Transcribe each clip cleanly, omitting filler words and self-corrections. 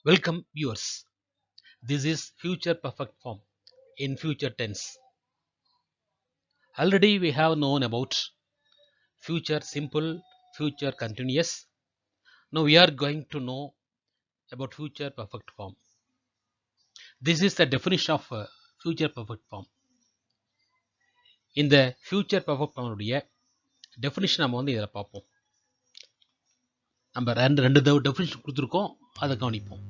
Welcome viewers. This is future perfect form in future tense. Already we have known about future simple, future continuous. Now we are going to know about future perfect form. This is the definition of future perfect form. இந்த future perfect form உடைய definition நம்ம வந்து இதில் பார்ப்போம். நம்ம ரெண்டு definition கொடுத்துருக்கோம், அதை கவனிப்போம்.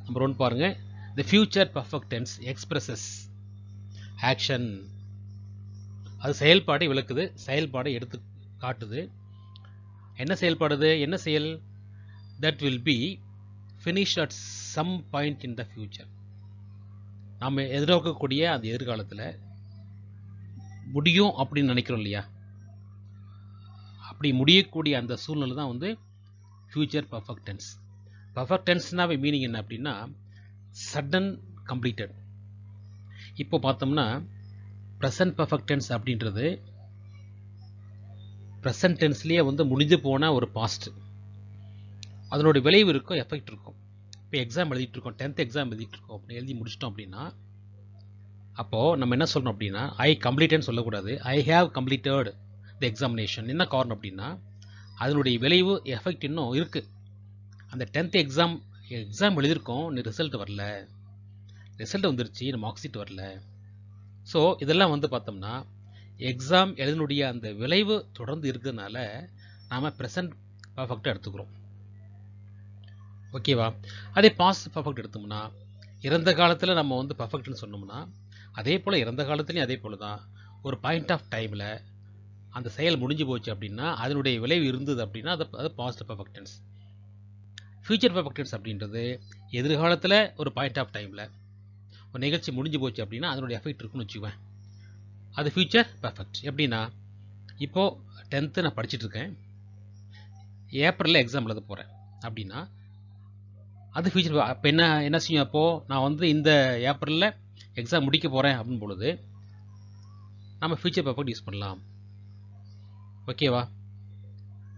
நம்பர் 1 பாருங்க. The future perfect tense expresses action. அது செயல்பாடை விளக்குது, செயல்பாடை எடுத்து காட்டுது. என்ன செயல்பாடுது, என்ன செயல்? That will be finished at some point in the future. நாம் எதிர்பார்க்கக்கூடிய அந்த எதிர்காலத்தில் முடியும் அப்படின்னு நினைக்கிறோம் இல்லையா, அப்படி முடியக்கூடிய அந்த சூழ்நிலை தான் வந்து ஃபியூச்சர் பர்ஃபெக்ட் டென்ஸ். பர்ஃபெக்ட் டென்ஸ்னாவே மீனிங் என்ன அப்படின்னா சடன் கம்ப்ளீட்டட். இப்போ பார்த்தோம்னா ப்ரெசன்ட் பர்ஃபெக்ட் டென்ஸ் அப்படின்றது ப்ரெசன்ட் டென்ஸ்லேயே வந்து முடிஞ்சு போன ஒரு பாஸ்ட். அதனுடைய விளைவு இருக்கும், எஃபெக்ட் இருக்கும். இப்போ எக்ஸாம் எழுதிட்டு இருக்கோம், 10th எக்ஸாம் எழுதிட்டு இருக்கோம், அப்படி எழுதி முடிச்சிட்டோம் அப்படின்னா அப்போது நம்ம என்ன சொல்லணும் அப்படின்னா ஐ கம்ப்ளீட்டட்னு சொல்லக்கூடாது, I have completed the examination. என்ன காரணம் அப்படின்னா அதனுடைய விளைவு எஃபெக்ட் இன்னும் இருக்குது. அந்த 10th எக்ஸாம் எழுதியிருக்கோம், ரிசல்ட் வரல, ரிசல்ட் வந்துருச்சு, மார்க் ஷீட் வரல. ஸோ இதெல்லாம் வந்து பார்த்தோம்னா எக்ஸாம் எழுதினுடைய அந்த விளைவு தொடர்ந்து இருக்கிறதுனால நாம் ப்ரெசன்ட் பர்ஃபெக்டாக எடுத்துக்கிறோம். ஓகேவா? அதே பாஸ்ட் பர்ஃபெக்ட் எடுத்தோம்னா இறந்த காலத்தில் நம்ம வந்து பர்ஃபெக்ட்னு சொன்னோம்னா அதே போல் இறந்த காலத்துலேயும் அதே போல் தான் ஒரு பாயிண்ட் ஆஃப் டைமில் அந்த செயல் முடிஞ்சு போச்சு அப்படின்னா அதனுடைய விளைவு இருந்தது அப்படின்னா அது past perfect tense. Future perfect tense அப்படின்றது எதிர்காலத்தில் ஒரு பாயிண்ட் ஆஃப் டைமில் ஒரு நிகழ்ச்சி முடிஞ்சு போச்சு அப்படின்னா அதனுடைய எஃபெக்ட் இருக்குன்னு வச்சுக்குவேன், அது ஃபியூச்சர் பர்ஃபெக்ட். எப்படின்னா இப்போது 10th நான் படிச்சுட்டு இருக்கேன், ஏப்ரலில் எக்ஸாம் எழுத போகிறேன் அப்படின்னா அது ஃபியூச்சர். அப்போ என்ன செய்யும், அப்போது நான் வந்து இந்த ஏப்ரலில் எக்ஸாம் முடிக்க போகிறேன் அப்படின்னு பொழுது நம்ம ஃபியூச்சர் பர்ஃபெக்ட் யூஸ் பண்ணலாம். ஓகேவா?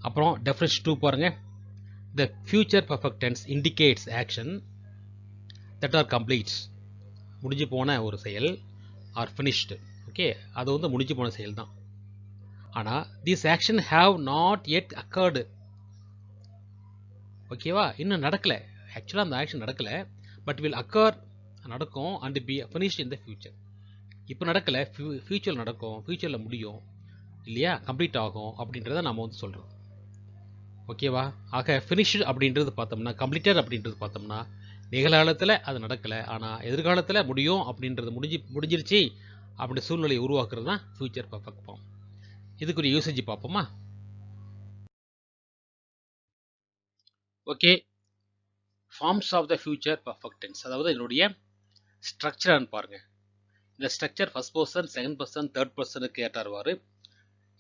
அப்புறம் டெஃபினிஷன் 2 பாருங்க. The future perfect tense indicates action that are complete. முடிஞ்சு போன ஒரு செயல் ஆர் finished. ஓகே, அது வந்து முடிஞ்சு போன செயல் தான். ஆனால் this action have not yet occurred. ஓகேவா? இன்னும் நடக்கலை, ஆக்சுவலாக அந்த ஆக்ஷன் நடக்கலை, பட் will occur, நடக்கும், and be finished in the future. இப்போ நடக்கலை, ஃபியூச்சரில் நடக்கும், ஃபியூச்சரில் முடியும் இல்லையா, கம்ப்ளீட் ஆகும் அப்படின்றத நம்ம வந்து சொல்கிறோம். ஓகேவா? ஆக ஃபினிஷ்டு அப்படின்றது பார்த்தோம்னா, கம்ப்ளீட்டட் அப்படின்றது பார்த்தோம்னா நிகழ்காலத்தில் அது நடக்கலை, ஆனால் எதிர்காலத்தில் முடியும் அப்படின்றது முடிஞ்சிருச்சு அப்படி சூழ்நிலையை உருவாக்குறது தான் ஃபியூச்சர் பர்ஃபெக்ட் ஃபார்ம். இதுக்குரிய யூசேஜ் பார்ப்போமா? Okay, forms of the future perfect tense, அதாவது என்னுடைய ஸ்ட்ரக்சர்னு பாருங்கள். இந்த structure first person, second person, third பர்சனுக்கு ஏற்றார்வாறு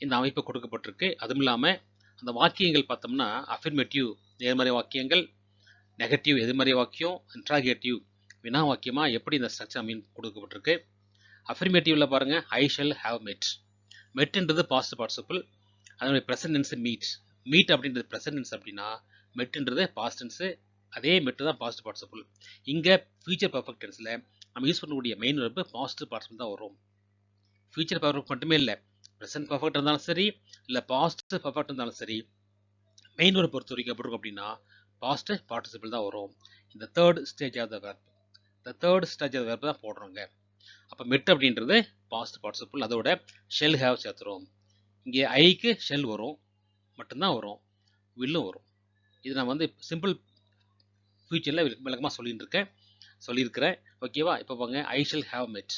இந்த அமைப்பு கொடுக்கப்பட்டிருக்கு. அதுவும் இல்லாமல் அந்த வாக்கியங்கள் பார்த்தோம்னா அஃபர்மேட்டிவ் நேர்மறை வாக்கியங்கள், நெகட்டிவ் எதிர்மறை வாக்கியம், இன்ட்ராகேட்டிவ் வினா வாக்கியமாக எப்படி இந்த ஸ்ட்ரக்சர் மீன் கொடுக்கப்பட்டிருக்கு. அஃபர்மேட்டிவில் பாருங்கள், ஐ ஷல் ஹேவ் மெட். மெட்ன்றது பாஸ்ட் பார்ட்டிசிபிள், அதனுடைய ப்ரெசன்ட் டென்ஸ் மீட் அப்படின்றது ப்ரெசன்ட் டென்ஸ் அப்படின்னா மெட்ன்றது பாஸ்ட் டென்ஸு, அதே மெட்டு தான் பாஸ்ட் பார்ட்டிசிபிள். இங்கே ஃபியூச்சர் பர்ஃபெக்ட் டென்ஸில் நம்ம யூஸ் பண்ணக்கூடிய மெயின் வெர்பு பாஸ்ட் பார்ட்டிசிபிள் தான் வரும். ஃபியூச்சர் பர்ஃபெக்ட் மட்டுமே இல்லை, ப்ரெசன்ட் பர்ஃபெக்ட் இருந்தாலும் சரி, இல்லை பாஸ்ட் பர்ஃபெக்ட் இருந்தாலும் சரி, மெயின் வெர்பை பொறுத்த வரைக்கும் எப்படி இருக்கும் அப்படின்னா பாஸ்ட் பார்ட்டிசிபிள் தான் வரும். இந்த third stage of the verb, இந்த third stage of the verb தான் போடுறோங்க. அப்போ மெட் அப்படின்றது பாஸ்ட் பார்ட்டிசிபிள், அதோட ஷெல் ஹேவ் சேர்த்துரும். இங்கே ஐக்கு ஷெல் வரும் மட்டும்தான் வரும், வில்லும் வரும். இது நான் வந்து சிம்பிள் ஃபியூச்சரில் விளக்கமாக சொல்லியிருக்கிறேன். ஓகேவா? இப்போ பாருங்க, ஐ ஷல் ஹேவ் மெட்.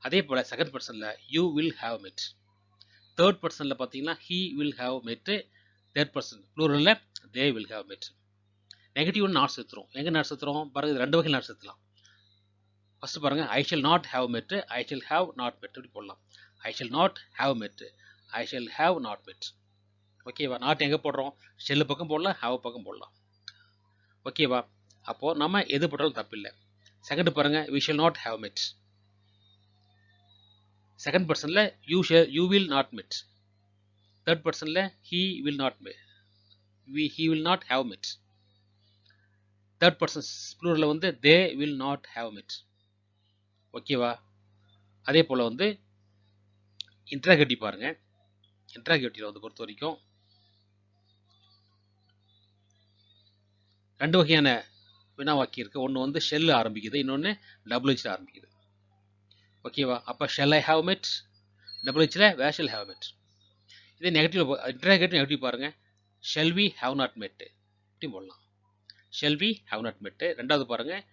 அதே போல் செகண்ட் பர்சனில் you will have met. Third பர்சனில் பார்த்தீங்கன்னா he will have met. Third person ப்ளூரலில் they will have met. Negative not சேர்த்துரும். எங்கே நாட் சேர்த்துறோம் பாருங்கள், ரெண்டு வகை நாட் சேர்த்துலாம். ஃபஸ்ட்டு பாருங்கள், ஐ ஷல் நாட் ஹேவ் மெட்டு, ஐ ஷல் ஹேவ் நாட் மெட். இப்படி போடலாம். ஐ ஷல் நாட் ஹேவ் மெட்டு, ஐ ஷல் ஹேவ் நாட் மெட். ஓகேவா? நாட் எங்கே போடுறோம், ஷெல்லு பக்கம் போடலாம், ஹேவ் பக்கம் போடலாம். ஓகேவா? அப்போது நம்ம எது போட்டாலும் தப்பில்லை. செகண்ட் பாருங்கள், we shall not have met. Second பர்சனில் you will not met. Third பர்சனில் he will not met, he will not have met. Third person ப்ளூரலில் வந்து தே வில் நாட் ஹேவ் மெட். ஓகேவா? அதே போல் வந்து இன்ட்ராகேட்டிவ் பாருங்கள். இன்ட்ராகேட்டிவ் வந்து பொறுத்த வரைக்கும் 2 வகையான வினா வாக்கியம் இருக்குது. ஒன்று வந்து ஷெல் ஆரம்பிக்குது, இன்னொன்று டபுள்ஹெச்சில் ஆரம்பிக்குது. ஓகேவா? அப்போ ஷெல் ஐ ஹாவ் மெட், டபுள்ஹெச்சில் வேர் ஷெல் ஹேவ் மெட். இதே நெகட்டிவ் இன்ட்ராகேட்டிவ் நெகட்டிவ் பாருங்கள். Shall we have not met இப்படி போடலாம். ஷெல் வி ஹேவ் நாட் மெட். ரெண்டாவது பாருங்கள்,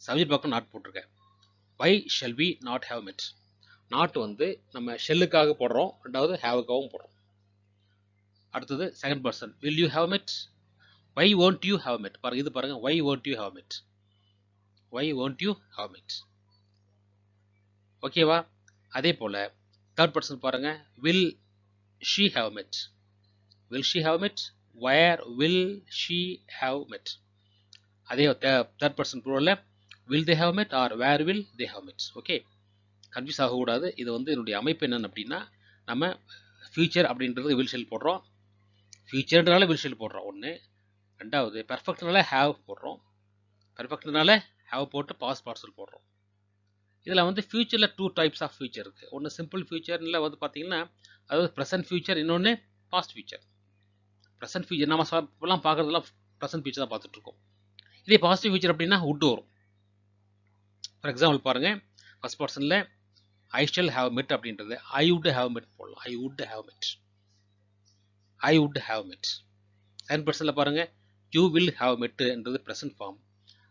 சப்ஜெக்ட் பக்கம் நாட் போட்டிருக்கேன். வை ஷெல் வி நாட் ஹேவ் மெட். நாட் வந்து நம்ம ஷெல்லுக்காக போடுறோம், ரெண்டாவது ஹேவுக்காகவும் போடுறோம். அடுத்தது second person, will you have மெட், வை won't you have met. பாருங்க, இது பாருங்க, வை won't you have met, why won't you have met. ஓகேவா? அதே போல தேர்ட் பர்சன் பாருங்க, will she have met, will she have met, where will she have met. அதே third person ப்ளூரல்ல will they have met or where will they have met. Okay, confuse ஆகக்கூடாது. இது வந்து என்னுடைய அமைப்பு என்னன்னு அப்படின்னா, நம்ம ஃபியூச்சர் அப்படின்றது வில் ஷெல் போடுறோம், ஃபியூச்சர்னால வில் ஷெல் போடுறோம் ஒன்று. ரெண்டாவது பெர்ஃபெக்ட்னால ஹேவ் போடுறோம், பெர்ஃபெக்ட்னால ஹேவ் போட்டு பாஸ்ட் பார்ட்டிசிபிள் போடுறோம். இதில் வந்து ஃபியூச்சரில் 2 டைப்ஸ் ஆஃப் ஃபியூச்சர் இருக்குது. ஒன்று சிம்பிள் ஃபியூச்சரில் வந்து பார்த்தீங்கன்னா, அதாவது ப்ரெசன்ட் ஃபியூச்சர், இன்னொன்று பாஸ்ட் ஃபியூச்சர். ப்ரெசன்ட் ஃபியூச்சர் நம்ம இப்போலாம் பார்க்குறதுலாம் ப்ரெசன்ட் ஃபியூச்சர் தான் பார்த்துட்ருக்கோம். இதே பாசிட்டிவ் ஃபியூச்சர் அப்படின்னா வுட் வரும். ஃபார் எக்ஸாம்பிள் பாருங்கள், ஃபர்ஸ்ட் பர்சனில் ஐ ஷல் ஹேவ் மெட் அப்படின்றது ஐ வுட் ஹேவ் மெட் போடலாம். ஐ would have met, I would have met. Second பர்சனில் பாருங்கள், யூ வில் ஹேவ் மெட்ன்றது ப்ரெசன்ட் ஃபார்ம்.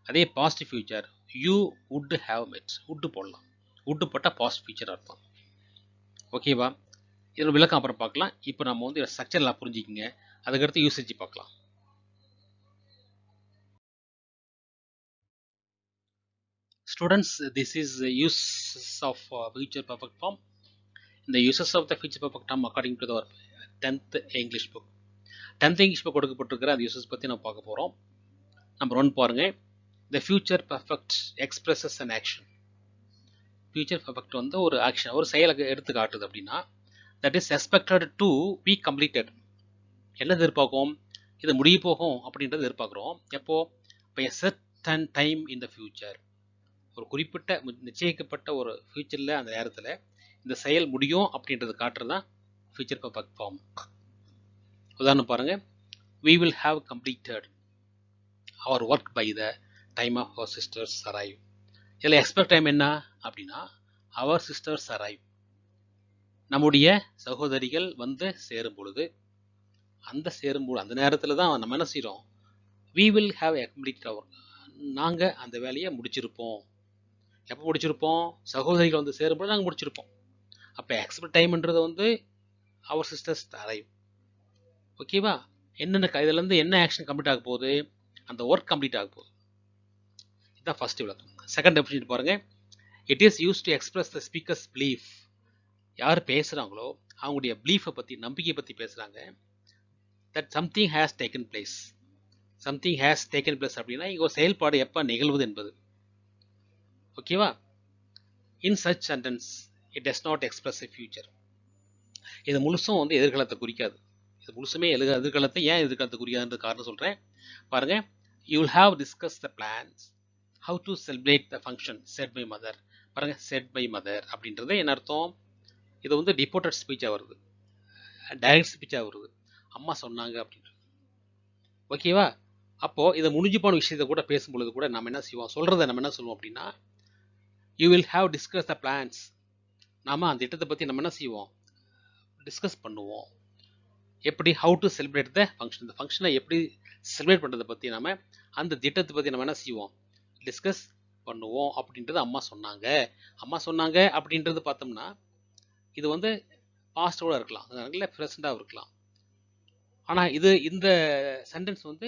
அதே positive future you would have met, would போடலாம். வுட்டு போட்டால் பாஸ்ட் ஃபியூச்சர் அர்த்தம். ஓகேவா? இதோட விளக்கம் அப்புறம் பார்க்கலாம். இப்போ நம்ம வந்து ஸ்ட்ரக்சர்லாம் புரிஞ்சுக்கிங்க, அதுக்கடுத்து யூசேஜ் பார்க்கலாம். Students, this is uses of future perfect form. இந்த uses of the future perfect form according to our 10th English book. 10th English book கொடுக்கப்பட்டிருக்கிற அந்த யூசஸ் பற்றி நம்ம பார்க்க போகிறோம். நம்பர் 1 பாருங்கள், த future perfect expresses an action. Future perfect வந்து ஒரு ஆக்ஷன், ஒரு செயலை எடுத்து காட்டுது அப்படின்னா, that is expected to be completed. என்ன எதிர்பார்க்கும்? இது முடிய போகும் அப்படின்றது எதிர்பார்க்குறோம். எப்போ? இப்போ எ certain time in the future, ஒரு குறிப்பிட்ட நிச்சயிக்கப்பட்ட ஒரு ஃபியூச்சரில் அந்த நேரத்தில் இந்த செயல் முடியும் அப்படின்றது காட்டுறது தான் ஃபியூச்சர் பர்ஃபெக்ட் ஃபார்ம். உதாரணம் பாருங்கள், we will have completed our work by the time of our sisters arrive. இதில் எக்ஸ்பெக்ட் டைம் என்ன அப்படின்னா, our sisters arrive, நம்முடைய சகோதரிகள் வந்து சேரும் பொழுது, அந்த நேரத்தில் தான் நம்ம என்ன செய்கிறோம், we will have completed our, நாங்கள் அந்த வேலையை முடிச்சிருப்போம். எப்போ முடிச்சிருப்போம்? சகோதரிகள் வந்து சேரும்போது நாங்கள் முடிச்சிருப்போம். அப்போ எக்ஸ்பெக்ட் டைம்ன்றது வந்து our sisters arrive. ஓகேவா? என்னென்ன இதுலேருந்து என்ன ஆக்ஷன் கம்ப்ளீட் ஆக போகுது? அந்த ஒர்க் கம்ப்ளீட் ஆக போகுது. இதுதான் ஃபர்ஸ்ட் விளக்கம். செகண்ட் டெஃபினிஷன் பாருங்கள், it is use to express the speakers belief. யார் பேசுகிறாங்களோ அவங்களுடைய பிலீஃபை பற்றி, நம்பிக்கை பற்றி பேசுகிறாங்க. That something has taken place. Something has taken place அப்படின்னா இங்கே ஒரு செயல்பாடு எப்போ நிகழ்வுது என்பது. ஓகேவா? In such sentence it does not express a future. இது முழுசும் வந்து எதிர்காலத்தை குறிக்காது. இது முழுசுமே எதிர்காலத்தை, ஏன் எதிர்காலத்தை குறிக்காதுன்ற காரணம் சொல்கிறேன் பாருங்கள். You will have discuss the plans how to celebrate the function set by mother. பாருங்கள், செட் பை மதர் அப்படின்றது என்ன அர்த்தம்? இது வந்து டிபோர்ட்டட் ஸ்பீச்சாக வருது, டைரக்ட் ஸ்பீச்சாக வருது, அம்மா சொன்னாங்க அப்படின்றது. ஓகேவா? அப்போது இதை முடிஞ்சு போன விஷயத்தை கூட பேசும்பொழுது கூட நம்ம என்ன செய்வோம், சொல்கிறத நம்ம என்ன சொல்லுவோம் அப்படின்னா, you will have discuss the plans. நாம் அந்த திட்டத்தை பற்றி நம்ம என்ன செய்வோம், டிஸ்கஸ் பண்ணுவோம். எப்படி? How to celebrate the function. இந்த ஃபங்க்ஷனை எப்படி செலிப்ரேட் பண்ணுறதை பற்றி நம்ம, அந்த திட்டத்தை பற்றி நம்ம என்ன செய்வோம், டிஸ்கஸ் பண்ணுவோம் அப்படின்றது அம்மா சொன்னாங்க. அம்மா சொன்னாங்க அப்படின்றது பார்த்தோம்னா இது வந்து பாஸ்டோட இருக்கலாம், இல்லை ப்ரெசண்டாக இருக்கலாம். ஆனால் இந்த சென்டென்ஸ் வந்து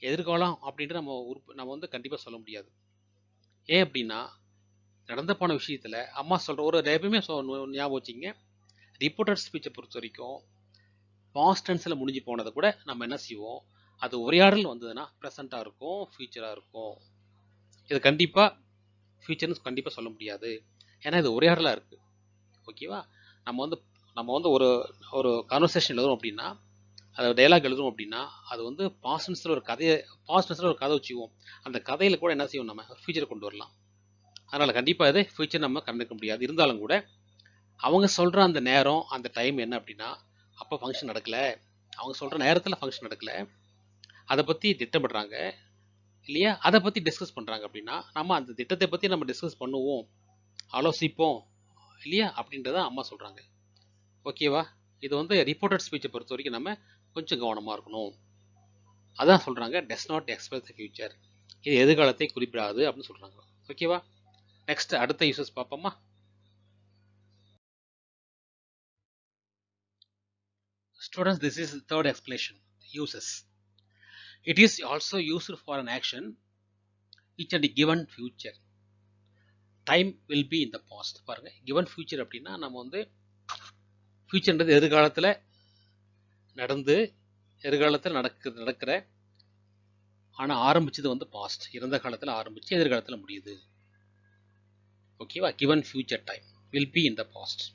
எதிர்காலம் அப்படின்ட்டு நம்ம வந்து கண்டிப்பாக சொல்ல முடியாது. ஏன் அப்படின்னா, நடந்து போன விஷயத்தில் அம்மா சொல்கிற ஒரு எப்பயுமே ஞாபகம் வச்சிங்க, ரிப்போர்ட்டட் ஸ்பீச்சை பொறுத்த வரைக்கும் பாஸ்ட் டென்ஸில் முடிஞ்சு போனதை கூட நம்ம என்ன செய்வோம், அது உரையாடல் வந்ததுன்னா ப்ரெசண்ட்டாக இருக்கும், ஃபியூச்சராக இருக்கும். இது கண்டிப்பாக ஃபியூச்சர்னு கண்டிப்பாக சொல்ல முடியாது, ஏன்னா இது உரையாடலாக இருக்குது. ஓகேவா? நம்ம வந்து ஒரு கான்வர்சேஷன் எழுதுறோம் அப்படின்னா அதை டைலாக் எழுதுறோம் அப்படின்னா அது வந்து பாஸ்டன்ஸில் ஒரு கதையை பாஸ்டன்ஸில் ஒரு கதை வச்சுக்குவோம். அந்த கதையில் கூட என்ன செய்வோம், நம்ம ஃபியூச்சரை கொண்டு வரலாம். அதனால் கண்டிப்பாக இது ஃபியூச்சர் நம்ம கண்டுக்க முடியாது. இருந்தாலும் கூட அவங்க சொல்கிற அந்த நேரம் அந்த டைம் என்ன அப்படின்னா அப்போ ஃபங்க்ஷன் நடக்கலை, அவங்க சொல்கிற நேரத்தில் ஃபங்க்ஷன் நடக்கலை, அதை பற்றி திட்டமிடுறாங்க இல்லையா, அதை பற்றி டிஸ்கஸ் பண்ணுறாங்க அப்படின்னா நம்ம அந்த திட்டத்தை பற்றி நம்ம டிஸ்கஸ் பண்ணுவோம், ஆலோசிப்போம் இல்லையா அப்படின்றத அம்மா சொல்கிறாங்க. ஓகேவா? இது வந்து ரிப்போர்ட்டட் ஸ்பீச்சை பொறுத்த வரைக்கும் நம்ம கொஞ்சம் கவனமாக இருக்கணும். அதான் சொல்கிறாங்க does not express the future, இது எதிர்காலத்தை குறிப்பிடாது அப்படின்னு சொல்கிறாங்க. ஓகேவா? நெக்ஸ்ட் அடுத்த யூசஸ் பார்ப்போமா? Students, this is the third explanation. Uses. It is also used for an action which at a given future. Time will be in the past. பாருங்க, given future அப்படின்னா நம்ம வந்து ஃபியூச்சர்ன்றது எதிர்காலத்தில் நடந்து எதிர்காலத்தில் நடக்கிற ஆனால் ஆரம்பிச்சது வந்து பாஸ்ட், இறந்த காலத்தில் ஆரம்பிச்சு எதிர்காலத்தில் முடியுது. ஓகேவா? Given future time will be in the past.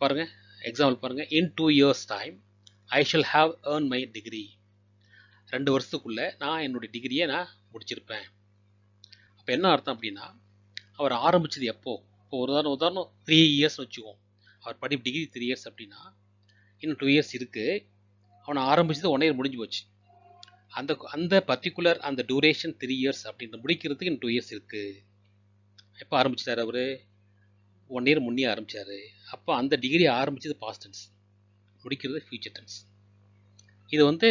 பாருங்க எக்ஸாம்பிள் பாருங்க, in 2 years time I shall have earn my degree. 2 வருஷத்துக்குள்ள நான் என்னுடைய டிகிரியை நான் முடிச்சிருப்பேன். அப்போ என்ன அர்த்தம் அப்படின்னா அவர் ஆரம்பிச்சது எப்போ? இப்போ ஒரு உதாரணம் 3 years வச்சுக்குவோம். அவர் படிப்பு டிகிரி 3 years அப்படின்னா இன்னும் 2 years இருக்கு. அவனை ஆரம்பிச்சது 1 year முடிஞ்சு போச்சு. அந்த பர்டிகுலர் அந்த டூரேஷன் 3 years அப்படின்ற முடிக்கிறதுக்கு இன்னும் 2 years இருக்கு. எப்போ ஆரம்பிச்சிட்டாரு அவர்? 1 year முன்னே ஆரம்பிச்சாரு. அப்போ அந்த டிகிரி ஆரம்பிச்சது பாஸ்ட் டென்ஸ், முடிக்கிறது ஃபியூச்சர் டென்ஸ். இது வந்து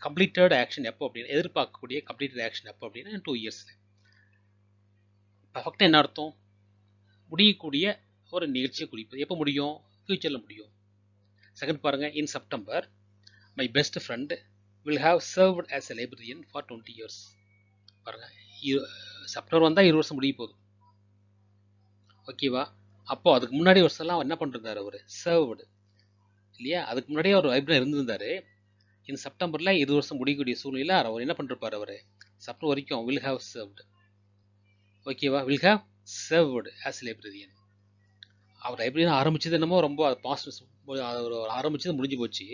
கம்ப்ளீட்டட் ஆக்ஷன் எப்போ அப்படின்னு எதிர்பார்க்கக்கூடிய கம்ப்ளீட்டட் ஆக்ஷன் எப்போ அப்படின்னா 2 years. பர்ஃபெக்டாக என்ன அர்த்தம்? முடியக்கூடிய ஒரு நிகழ்ச்சியை குறிப்பது. எப்போ முடியும்? ஃபியூச்சரில் முடியும். செகண்ட் பாருங்கள், in September my best friend will have served as a librarian for 20 years. பாருங்கள், செப்டம்பர் வந்தால் 20 வருஷம் முடிய போகுது. ஓகேவா? அப்போ அதுக்கு முன்னாடி வருஷம்லாம் என்ன பண்ணிருந்தார் அவர்? சர்வ்டு இல்லையா? அதுக்கு முன்னாடியே அவர் லைப்ரரி இருந்திருந்தார். இந்த செப்டம்பரில் 20 வருஷம் முடியக்கூடிய சூழ்நிலையில் அவர் என்ன பண்ணிருப்பார்? அவர் செப்டம்பர் வரைக்கும் வில் ஹாவ் சர்வ்டு. ஓகேவா? Will have served as librarian. அவர் லைப்ரரியன் ஆரம்பிச்சது என்னமோ ரொம்ப பாஸ்ட், ஆரம்பிச்சது முடிஞ்சு போச்சு.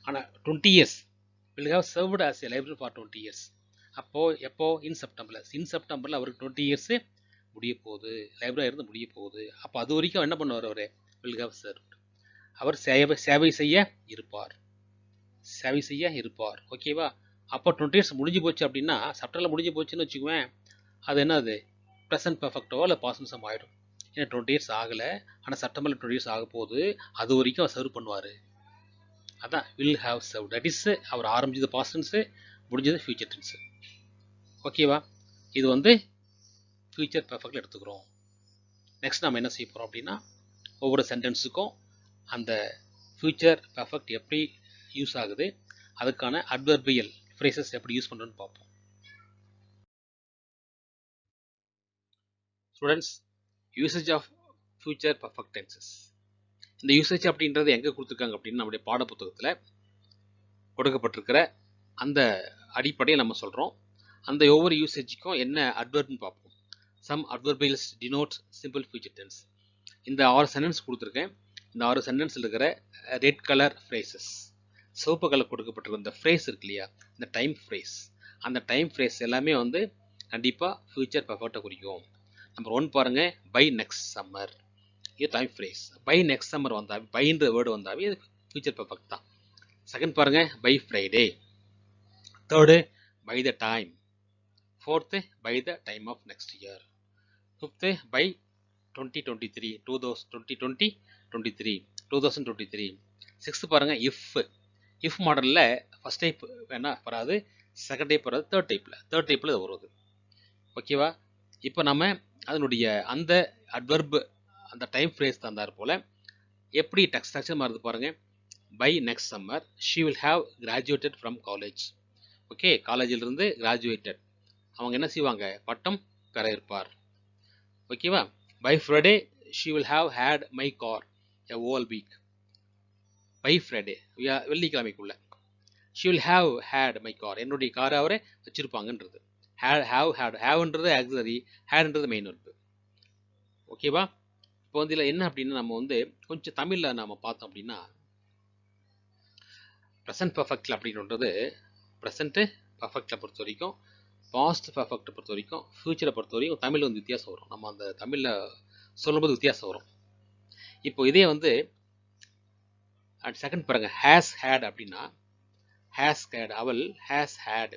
ஆனால் 20 years will have served as a library for 20 years. அப்போது எப்போ? இன் செப்டம்பரில் அவருக்கு 20 years முடிய போகுது, லைப்ரரி இருந்து முடிய போகுது. அப்போ அது வரைக்கும் என்ன பண்ணுவார்? அவர் வில் ஹாவ் சர்வ்டு, அவர் சேவை செய்ய இருப்பார். ஓகேவா? அப்போ 20 years முடிஞ்சு போச்சு அப்படின்னா செப்டம்பரில் முடிஞ்சு போச்சுன்னு வச்சுக்குவேன், அது என்னது? ப்ரெசன்ட் பர்ஃபெக்டோ இல்லை பாஸ்ட் ஆகிடும். ஏன்னா 20 years ஆகலை, ஆனால் செப்டம்பரில் 20 years ஆக போகுது, அது வரைக்கும் அவர் சர்வ் பண்ணுவார். அதான் will have serve. That is அவர் ஆரம்பிச்சது பாஸ்ட் டென்ஸு, முடிஞ்சது ஃபியூச்சர் டென்ஸு. ஓகேவா? இது வந்து ஃபியூச்சர் பர்ஃபெக்டில் எடுத்துக்கிறோம். நெக்ஸ்ட் நம்ம என்ன செய்ய போகிறோம் அப்படின்னா ஒவ்வொரு சென்டென்ஸுக்கும் அந்த ஃபியூச்சர் பர்ஃபெக்ட் எப்படி யூஸ் ஆகுது, அதுக்கான அட்வர்பியல் ஃப்ரேசஸ் எப்படி யூஸ் பண்ணுறோன்னு பார்ப்போம். Students, usage of future perfect tenses. இந்த யூசேஜ் அப்படின்றது எங்கே கொடுத்துருக்காங்க அப்படின்னு நம்முடைய பாடப்புத்தகத்தில் கொடுக்கப்பட்டிருக்கிற அந்த அடிப்படையில் நம்ம சொல்கிறோம். அந்த ஒவ்வொரு யூசேஜுக்கும் என்ன அட்வர்ப்னு பார்ப்போம். Some adverbials denote simple future tense. இந்த 6 சென்டென்ஸ் கொடுத்துருக்கேன். இந்த 6 சென்டென்ஸில் இருக்கிற ரெட் கலர் ஃப்ரேசஸ், சிவப்பு கலர் கொடுக்கப்பட்டிருக்கிற இந்த ஃப்ரேஸ் இருக்கு இல்லையா, இந்த டைம் ஃப்ரேஸ், அந்த டைம் ஃப்ரேஸ் எல்லாமே வந்து கண்டிப்பாக ஃபியூச்சர் பர்ஃபெக்டாக குறிக்கும். நம்பர் 1 பாருங்கள், பை நெக்ஸ்ட் சம்மர். இது time phrase. By next summer வந்தாவே, பைன்ற வேர்டு வந்தாவே இது ஃபியூச்சர் பர்ஃபெக்ட் தான். செகண்ட் பாருங்கள், by Friday. Third, by the time. Fourth, by the time of next year. Fifth, by 2023. 2023. Sixth பாருங்கள், இஃப் மாடலில் ஃபஸ்ட் டைப் வேணால் வராது, செகண்ட் டைப் வராது, தேர்ட் டைப்பில் இது வருது. ஓகேவா? இப்போ நம்ம அதனுடைய அந்த அட்வர்பு அந்த டைம் ஃப்ரேஸ் தந்தார் போல் எப்படி ஸ்ட்ரக்சர் மாறுது பாருங்கள். By next summer she will have graduated from college. Okay, காலேஜிலிருந்து கிராஜுவேட்டட், அவங்க என்ன செய்வாங்க? பட்டம் பெற இருப்பார். ஓகேவா? By Friday she will have had my car a whole week. By Friday வெள்ளிக்கிழமைக்குள்ள she will have had my car, என்னுடைய காரை அவரை வச்சுருப்பாங்கன்றது. ஹேவ்ன்றது ஆக்சிலரி, ஹேட்ன்றது மெயின் வெர்பு. ஓகேவா? இப்போ வந்து இதில் என்ன அப்படின்னா நம்ம வந்து கொஞ்சம் தமிழில் நம்ம பார்த்தோம் அப்படின்னா ப்ரெசன்ட் பர்ஃபெக்டில் அப்படின்றது ப்ரெசண்ட்டு பர்ஃபெக்டில் பொறுத்த வரைக்கும், பாஸ்ட் பர்ஃபெக்டை பொறுத்த வரைக்கும், ஃப்யூச்சரை பொறுத்த வரைக்கும் தமிழில் வந்து வித்தியாசம் வரும். நம்ம அந்த தமிழில் சொல்லும்போது வித்தியாசம் வரும். இப்போ இதே வந்து செகண்ட் பாருங்க, ஹேஸ் ஹேட் அப்படின்னா, ஹேஸ் ஹேட் அவள் ஹேஸ் ஹேட்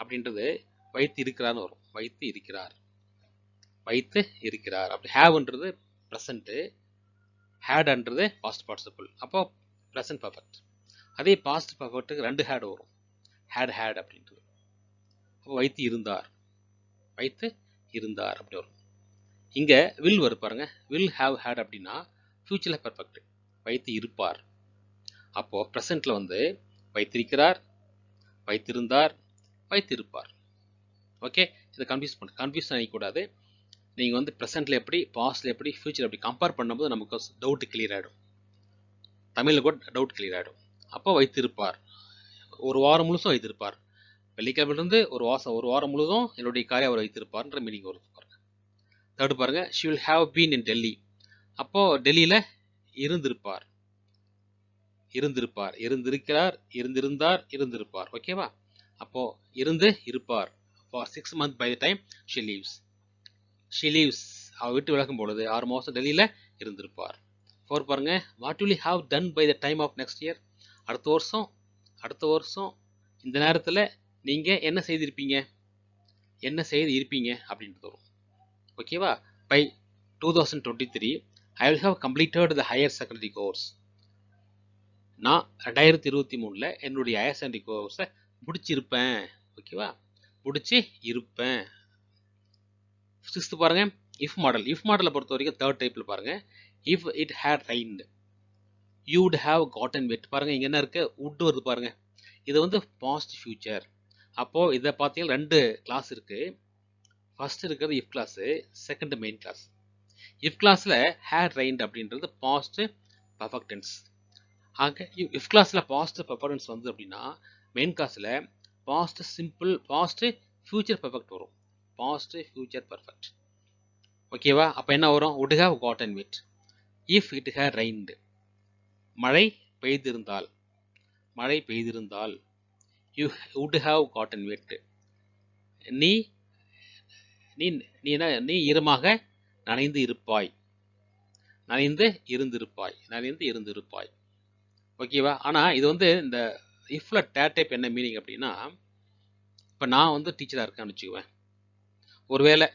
அப்படின்றது வைத்து இருக்கிறார்னு வரும். வைத்து இருக்கிறார், வைத்து இருக்கிறார். அப்படி ஹேவ்ன்றது ப்ரெசண்ட்டு, ஹேட்ன்றது பாஸ்ட் பார்ட்டிசிபிள். அப்போ ப்ரெசன்ட் பர்ஃபெக்ட். அதே பாஸ்ட் பர்ஃபெக்ட்டுக்கு 2 ஹேட் வரும். ஹேட் அப்படின்றது. அப்போ வைத்து இருந்தார், வைத்து இருந்தார் அப்படி வரும். இங்கே வில் வரும் பாருங்க, வில் ஹேவ் ஹேட் அப்படின்னா ஃபியூச்சரில் பர்ஃபெக்ட், வைத்து இருப்பார். அப்போது ப்ரெசண்ட்டில் வந்து வைத்திருக்கிறார், வைத்திருந்தார், வைத்திருப்பார். ஓகே, இதை கன்ஃபியூஸ் பண்ணிக்கூடாது. நீங்கள் வந்து ப்ரெசென்ட்டில் எப்படி, பாஸ்ட்டில் எப்படி, ஃபியூச்சர் எப்படி கம்பேர் பண்ணும்போது நமக்கு டவுட் கிளியர் ஆகிடும். தமிழில் கூட டவுட் கிளியர் ஆகிடும். அப்போ வைத்திருப்பார், ஒரு வாரம் முழுசும் வைத்திருப்பார். வெள்ளிக்கிழமையிலிருந்து ஒரு வாரம் முழுதும் என்னுடைய காரை அவர் வைத்திருப்பார்ன்ற மீனிங் வருது பாருங்க. தேர்டு பாருங்க, she will have been in Delhi. அப்போது டெல்லியில் இருந்திருப்பார், இருந்திருப்பார், இருந்திருக்கிறார், இருந்திருந்தார், இருந்திருப்பார். ஓகேவா? அப்போது இருந்து இருப்பார். For 6 months by the time she leaves. She leaves, அவள் விட்டு விலகும் பொழுது 6 மாதம் டெல்லியில் இருந்திருப்பார். 4 பாருங்க, what will you have done by the time of next year. அடுத்த வருஷம் இந்த நேரத்தில் நீங்கள் என்ன செய்திருப்பீங்க, என்ன செய்து இருப்பீங்க அப்படின்றது வரும். ஓகேவா? By 2023 I will have completed the higher secondary course. நான் 2023 என்னுடைய ஹையர் செகண்டரி கோர்ஸை முடிச்சிருப்பேன். ஓகேவா? முடிச்சு இருப்பேன். 6th பாருங்க, இஃப் மாடல். இஃப் மாடலை பொறுத்த வரைக்கும் 3rd டைப்பில் பாருங்க, if it had rained you would have gotten wet. பாருங்க, இங்கே என்ன இருக்கு, உட் வருது பாருங்க. இது வந்து பாஸ்ட் ஃபியூச்சர். அப்போது இதை பார்த்தீங்கன்னா 2 கிளாஸ் இருக்குது. ஃபர்ஸ்ட் இருக்கிறது if class, second main class. If கிளாஸில் ஹேட் ரைன்டு அப்படின்றது பாஸ்ட் பர்ஃபெக்ட் டென்ஸ். ஆக இஃப் கிளாஸில் பாஸ்ட் பர்ஃபெக்ட் டென்ஸ் வந்து அப்படின்னா, மெயின் கிளாஸில் past simple, past future perfect வரும். Past future perfect. ஓகேவா? அப்போ என்ன வரும், would have gotten wet if it had rained. மழை பெய்திருந்தால், மழை பெய்திருந்தால் you would have gotten wet. நீ நீ நீ என்ன, நீ ஈரமாக நனைந்து இருப்பாய், நனைந்து இருந்திருப்பாய், நனைந்து இருந்திருப்பாய். ஓகேவா? ஆனால் இது வந்து இந்த இஃப்ல டேட் டைப் என்ன மீனிங் அப்படின்னா, இப்போ நான் வந்து டீச்சராக இருக்கேன்னு வச்சுக்குவேன். ஒருவேளை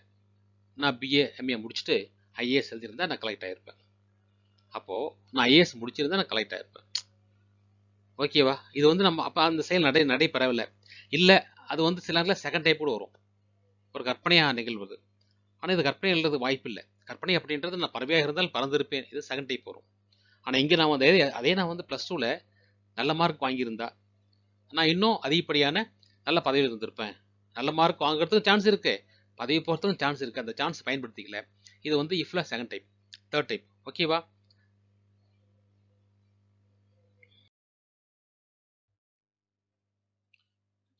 நான் பிஏ எம்ஏ முடிச்சுட்டு ஐஏஎஸ் எழுதியிருந்தால் நான் கலெக்ட் ஆகிருப்பேன். அப்போது நான் ஐஏஎஸ் முடிச்சிருந்தா நான் கலெக்ட் ஆகிருப்பேன். ஓகேவா? இது வந்து நம்ம அப்போ அந்த செயல் நடைபெறவில்லை. இல்லை, அது வந்து சில நேரத்தில் செகண்ட் டைப் கூட வரும், ஒரு கற்பனையாக நிகழ்வது. ஆனால் இது கற்பனை எழுதுறது வாய்ப்பு இல்லை. கற்பனை அப்படின்றது நான் பறவையாக இருந்தால் பறந்திருப்பேன், இது செகண்ட் டைப் வரும். ஆனால் இங்கே நான் வந்து அதே நான் வந்து +2ல் நல்ல மார்க் வாங்கியிருந்தா நான் இன்னும் அதிகப்படியான நல்ல பதவியில் இருந்திருப்பேன். நல்ல மார்க் வாங்குறதுக்கு சான்ஸ் இருக்குது, பதவி போகிறதுக்கும் சான்ஸ் இருக்குது. அந்த சான்ஸ் பயன்படுத்திக்கல. இது வந்து இஃப்ல செகண்ட் டைப். Third type. ஓகேவா?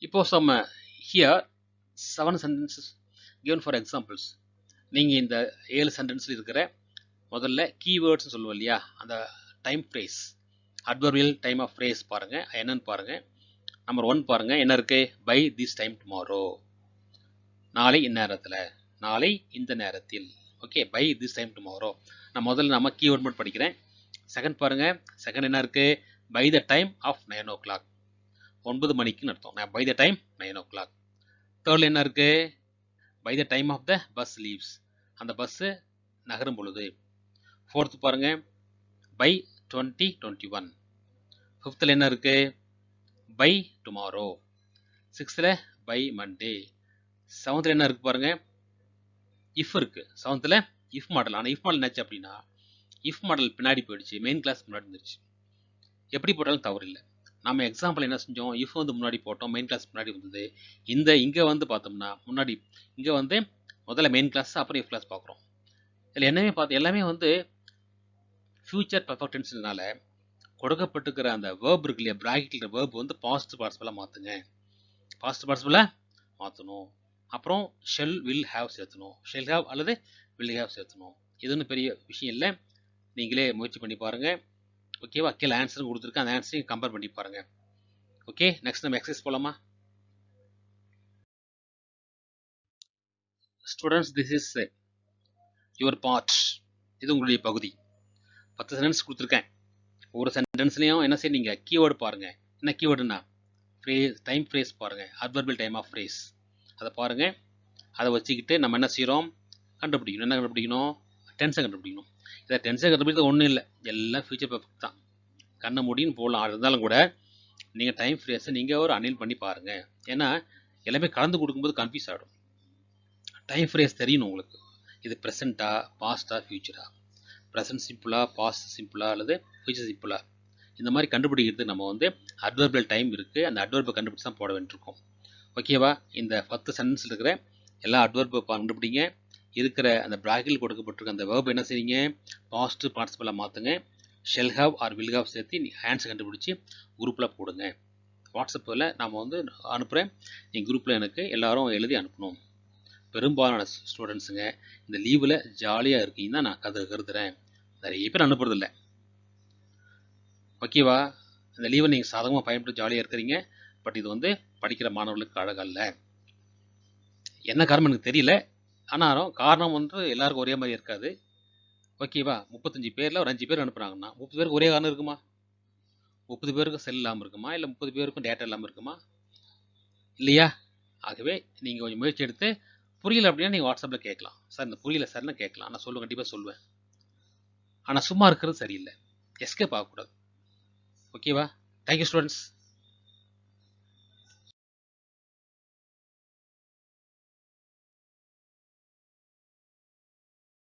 இப்போ some here 7 sentences given for examples. நீங்கள் இந்த 7 சென்டென்ஸில் இருக்கிற முதல்ல கீவேர்ட்ஸ் சொல்லுவோம் இல்லையா, அந்த time phrase, adverbial time of phrase பாருங்கள் என்னன்னு பாருங்கள். நம்பர் 1 பாருங்கள், என்ன இருக்குது, பை திஸ் டைம் டுமாரோ, நாளை இந்நேரத்தில், நாளை இந்த நேரத்தில். Okay, by this time tomorrow. நான் முதல்ல நம்ம கீவேர்ட் மட்டும் படிக்கிறேன். செகண்ட் பாருங்கள், செகண்ட் என்ன இருக்குது, by the time of 9 o'clock, 9 மணிக்குன்னு அர்த்தம். By the time 9 o'clock. தேர்டில் என்ன இருக்குது, by the time of the bus leaves, அந்த பஸ்ஸு நகரும் பொழுது. ஃபோர்த்து பாருங்கள், பை 2021. ஃபிஃப்த்தில் என்ன இருக்குது, பை டுமாரோ. சிக்ஸ்த்தில் பை மண்டே. செவன்த்தில் என்ன இருக்குது பாருங்கள், இஃப் இருக்குது. செவன்த்தில் இஃப் மாடல். ஆனால் இஃப் மாடல் என்னாச்சு அப்படின்னா, இஃப் மாடல் பின்னாடி போயிடுச்சு, மெயின் கிளாஸ் முன்னாடி இருந்துச்சு. எப்படி போட்டாலும் தவறு இல்லை. நம்ம எக்ஸாம்பிள் என்ன செஞ்சோம், இஃப் வந்து முன்னாடி போட்டோம், மெயின் கிளாஸ் முன்னாடி வந்தது. இங்கே வந்து பார்த்தோம்னா முன்னாடி, இங்கே வந்து முதல்ல மெயின் கிளாஸ் அப்புறம் இஃப் கிளாஸ் பார்க்குறோம். இதில் எல்லாமே வந்து ஃபியூச்சர் பர்ஃபெக்ட் டென்ஸ்னால கொடுக்கப்பட்டிருக்கிற அந்த வேர்ப் இருக்கு இல்லையா, பிராக்கெட்டில் வேர்ப் வந்து பாஸ்ட் பார்ட்டிசிபிளாக மாற்றுங்க, பாஸ்ட் பார்ட்டிசிபிளாக மாற்றணும். அப்புறம் ஷெல் வில் ஹேவ் சேர்த்தணும், ஷெல் ஹேவ் அல்லது வில் ஹேவ் சேர்த்தணும். இது ஒன்றும் பெரிய விஷயம் இல்லை, நீங்களே முயற்சி பண்ணி பாருங்கள். ஓகேவா? கீழே ஆன்சரும் கொடுத்துருக்கேன், அந்த ஆன்சரையும் கம்பேர் பண்ணி பாருங்கள். ஓகே, நெக்ஸ்ட் நம்ம எக்ஸசைஸ் போலாமா? Students, this is your part. இது உங்களுடைய பகுதி. 10 சென்டென்ஸ் கொடுத்துருக்கேன். ஒவ்வொரு சென்டென்ஸ்லையும் என்ன செய்ய கீவேர்டு பாருங்க. என்ன கீவேர்டுனா ஃப்ரேஸ், டைம் ஃப்ரேஸ் பாருங்க, அட்வர்பியல் டைம் ஆஃப் ஃப்ரேஸ் அதை பாருங்க. அதை வச்சுக்கிட்டு நம்ம என்ன செய்கிறோம், கண்டுபிடிக்கணும். என்ன கண்டுபிடிக்கணும்? டென்ஸை கண்டுபிடிக்கணும். இதை டென்ஸை கண்டுபிடிக்கிறது ஒன்றும் இல்லை, எல்லாம் ஃபியூச்சர் பர்ஃபெக்ட் தான். கண்ணை முடின்னு போடலாம். இருந்தாலும் கூட நீங்கள் டைம் ஃப்ரேஸை நீங்கள் ஒரு அனலைஸ் பண்ணி பாருங்கள். ஏன்னா எல்லாமே கலந்து கொடுக்கும்போது கன்ஃபியூஸ் ஆகிடும். டைம் ஃப்ரேஸ் தெரியணும் உங்களுக்கு. இது ப்ரெசண்ட்டா, பாஸ்டா, ஃபியூச்சரா, ப்ரெசன்ட் சிம்பிளா, பாஸ்ட் சிம்பிளா, அல்லது ஃபியூச்சர் சிம்பிளா, இந்த மாதிரி கண்டுபிடிக்கிறதுக்கு நம்ம வந்து அட்வர்பியல் டைம் இருக்குது. அந்த அட்வர்பை கண்டுபிடிச்சி தான் போட வேண்டியிருக்கும். ஓகேவா? இந்த 10 சென்டென்ஸில் இருக்கிற எல்லா அட்வர்பை கண்டுபிடிங்க. இருக்கிற அந்த பிராக்கெட்டில் கொடுக்கப்பட்டிருக்க அந்த வேர்பை என்ன செய்றீங்க, பாஸ்ட் பார்ட்டிசிபிளாக மாற்றுங்க. Shall have or will have சேர்த்து ஆன்சர் கண்டுபிடிச்சி குரூப்பில் போடுங்க. வாட்ஸ்அப்பில் நாம் வந்து அனுப்புகிறேன். நீங்கள் குரூப்பில் எனக்கு எல்லாரும் எழுதி அனுப்பணும். பெரும்பாலான ஸ்டூடெண்ட்ஸுங்க இந்த லீவில் ஜாலியாக இருக்கீங்க தான் நான் கருதுகிறேன். நிறைய பேர் அனுப்புறதில்லை. ஓகேவா? இந்த லீவை நீங்கள் சாதகமாக பயன்படுத்தி ஜாலியாக இருக்கிறீங்க. பட் இது வந்து படிக்கிற மாணவர்களுக்கு அழகல்ல. என்ன காரணம் எனக்கு தெரியல. ஆனாலும் காரணம் வந்து எல்லாருக்கும் ஒரே மாதிரி இருக்காது. ஓகேவா? 35 பேரில் ஒரு 5 பேர் அனுப்புகிறாங்கன்னா 30 பேருக்கு ஒரே காரணம் இருக்குமா? 30 பேருக்கும் செல் இல்லாமல் இருக்குமா? இல்லை 30 பேருக்கும் டேட்டா இல்லாமல் இருக்குமா? இல்லையா? ஆகவே நீங்கள் கொஞ்சம் முயற்சி எடுத்து புரியல அப்படின்னா நீங்கள் வாட்ஸ்அப்பில் கேட்கலாம். சார் இந்த புரியல சார்னு கேட்கலாம். நான் சொல்லுவேன், கண்டிப்பாக சொல்லுவேன். ஆனால் சும்மா இருக்கிறது சரியில்லை. எஸ்கேப் ஆகக்கூடாது. ஓகேவா? Thank you students.